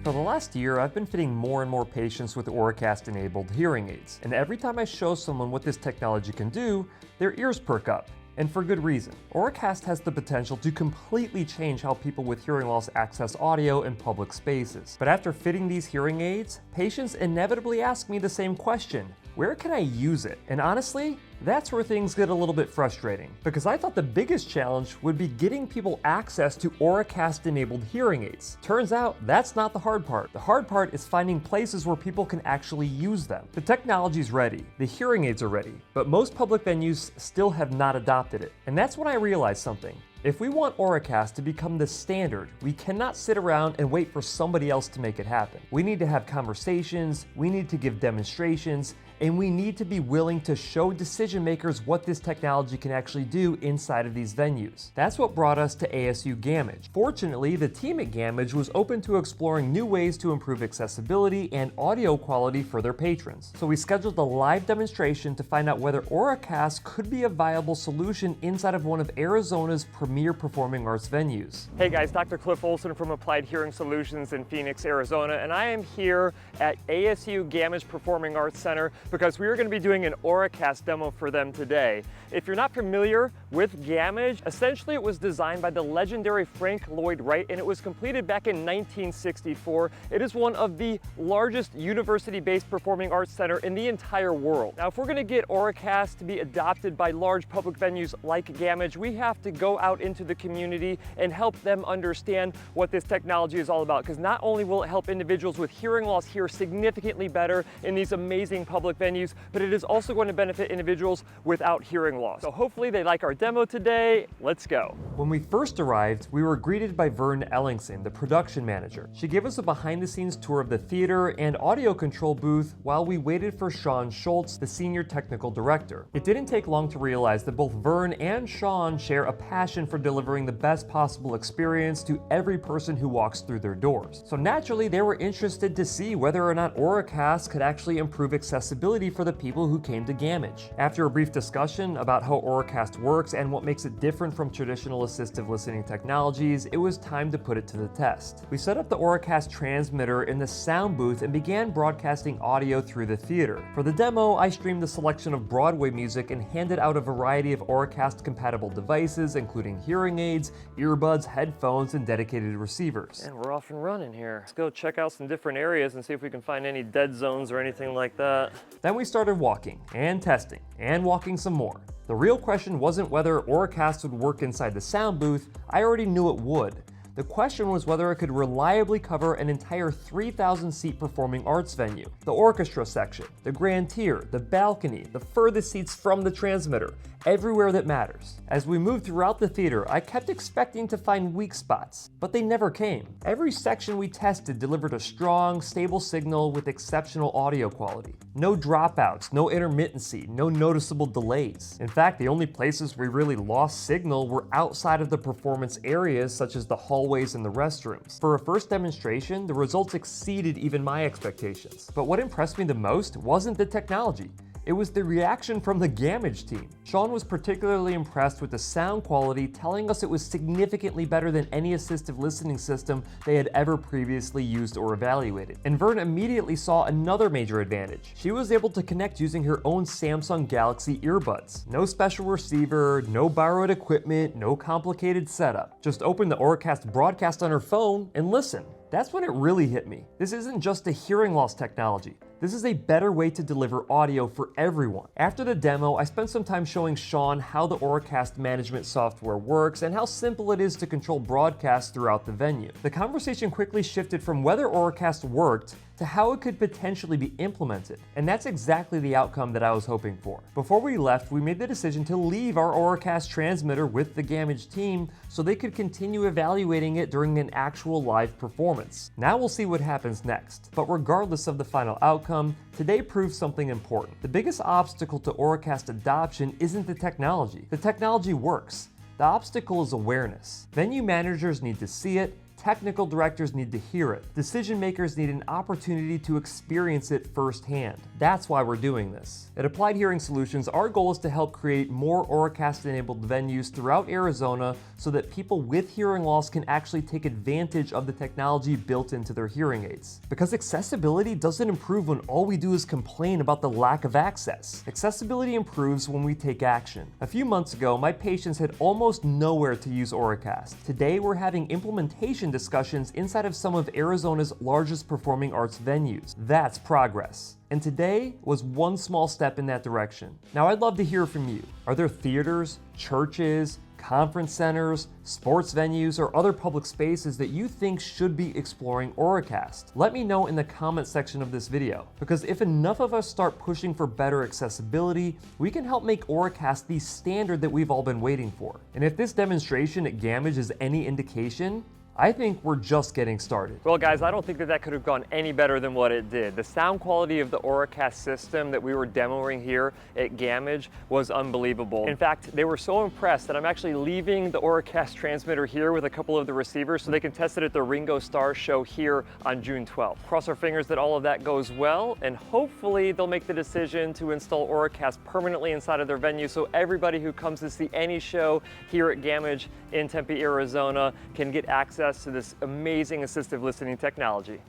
For the last year, I've been fitting more and more patients with Auracast-enabled hearing aids, and every time I show someone what this technology can do, their ears perk up. And for good reason. Auracast has the potential to completely change how people with hearing loss access audio in public spaces. But after fitting these hearing aids, patients inevitably ask me the same question: where can I use it? And honestly, that's where things get a little bit frustrating, because I thought the biggest challenge would be getting people access to Auracast-enabled hearing aids. Turns out that's not the hard part. The hard part is finding places where people can actually use them. The technology's ready, the hearing aids are ready, but most public venues still have not adopted it. And that's when I realized something. If we want Auracast to become the standard, we cannot sit around and wait for somebody else to make it happen. We need to have conversations, we need to give demonstrations, and we need to be willing to show decision makers what this technology can actually do inside of these venues. That's what brought us to ASU Gammage. Fortunately, the team at Gammage was open to exploring new ways to improve accessibility and audio quality for their patrons. So we scheduled a live demonstration to find out whether Auracast could be a viable solution inside of one of Arizona's premier performing arts venues. Hey guys, Dr. Cliff Olson from Applied Hearing Solutions in Phoenix, Arizona, and I am here at ASU Gammage Performing Arts Center because we are going to be doing an Auracast demo for them today. If you're not familiar with Gammage, essentially it was designed by the legendary Frank Lloyd Wright, and it was completed back in 1964. It is one of the largest university-based performing arts center in the entire world. Now, if we're going to get Auracast to be adopted by large public venues like Gammage, we have to go out into the community and help them understand what this technology is all about, because not only will it help individuals with hearing loss hear significantly better in these amazing public venues, but it is also going to benefit individuals without hearing loss. So hopefully they like our demo today. Let's go. When we first arrived, we were greeted by Vern Ellingson, the production manager. She gave us a behind-the-scenes tour of the theater and audio control booth while we waited for Shaun Schultz, the senior technical director. It didn't take long to realize that both Vern and Shaun share a passion for delivering the best possible experience to every person who walks through their doors. So naturally, they were interested to see whether or not Auracast could actually improve accessibility for the people who came to Gammage. After a brief discussion about how Auracast works and what makes it different from traditional assistive listening technologies, it was time to put it to the test. We set up the Auracast transmitter in the sound booth and began broadcasting audio through the theater. For the demo, I streamed a selection of Broadway music and handed out a variety of Auracast-compatible devices, including hearing aids, earbuds, headphones, and dedicated receivers. And we're off and running here. Let's go check out some different areas and see if we can find any dead zones or anything like that. Then we started walking and testing and walking some more. The real question wasn't whether Auracast would work inside the sound booth. I already knew it would. The question was whether it could reliably cover an entire 3,000-seat performing arts venue, the orchestra section, the grand tier, the balcony, the furthest seats from the transmitter, everywhere that matters. As we moved throughout the theater, I kept expecting to find weak spots, but they never came. Every section we tested delivered a strong, stable signal with exceptional audio quality. No dropouts, no intermittency, no noticeable delays. In fact, the only places we really lost signal were outside of the performance areas, such as the hallways and the restrooms. For a first demonstration, the results exceeded even my expectations. But what impressed me the most wasn't the technology. It was the reaction from the Gammage team. Shaun was particularly impressed with the sound quality, telling us it was significantly better than any assistive listening system they had ever previously used or evaluated. And Vern immediately saw another major advantage. She was able to connect using her own Samsung Galaxy earbuds. No special receiver, no borrowed equipment, no complicated setup. Just open the Auracast Broadcast on her phone and listen. That's when it really hit me. This isn't just a hearing loss technology. This is a better way to deliver audio for everyone. After the demo, I spent some time showing Shaun how the Auracast management software works and how simple it is to control broadcasts throughout the venue. The conversation quickly shifted from whether Auracast worked to how it could potentially be implemented. And that's exactly the outcome that I was hoping for. Before we left, we made the decision to leave our Auracast transmitter with the Gammage team so they could continue evaluating it during an actual live performance. Now we'll see what happens next. But regardless of the final outcome, today proves something important. The biggest obstacle to Auracast adoption isn't the technology. The technology works. The obstacle is awareness. Venue managers need to see it, Technical directors need to hear it. Decision makers need an opportunity to experience it firsthand. That's why we're doing this. At Applied Hearing Solutions, our goal is to help create more Auracast-enabled venues throughout Arizona so that people with hearing loss can actually take advantage of the technology built into their hearing aids. Because accessibility doesn't improve when all we do is complain about the lack of access. Accessibility improves when we take action. A few months ago, my patients had almost nowhere to use Auracast. Today, we're having implementation discussions inside of some of Arizona's largest performing arts venues. That's progress. And today was one small step in that direction. Now, I'd love to hear from you. Are there theaters, churches, conference centers, sports venues, or other public spaces that you think should be exploring Auracast? Let me know in the comment section of this video, because if enough of us start pushing for better accessibility, we can help make Auracast the standard that we've all been waiting for. And if this demonstration at Gammage is any indication, I think we're just getting started. Well guys, I don't think that could have gone any better than what it did. The sound quality of the Auracast system that we were demoing here at Gammage was unbelievable. In fact, they were so impressed that I'm actually leaving the Auracast transmitter here with a couple of the receivers so they can test it at the Ringo Starr show here on June 12th. Cross our fingers that all of that goes well, and hopefully they'll make the decision to install Auracast permanently inside of their venue so everybody who comes to see any show here at Gammage in Tempe, Arizona can get access to this amazing assistive listening technology.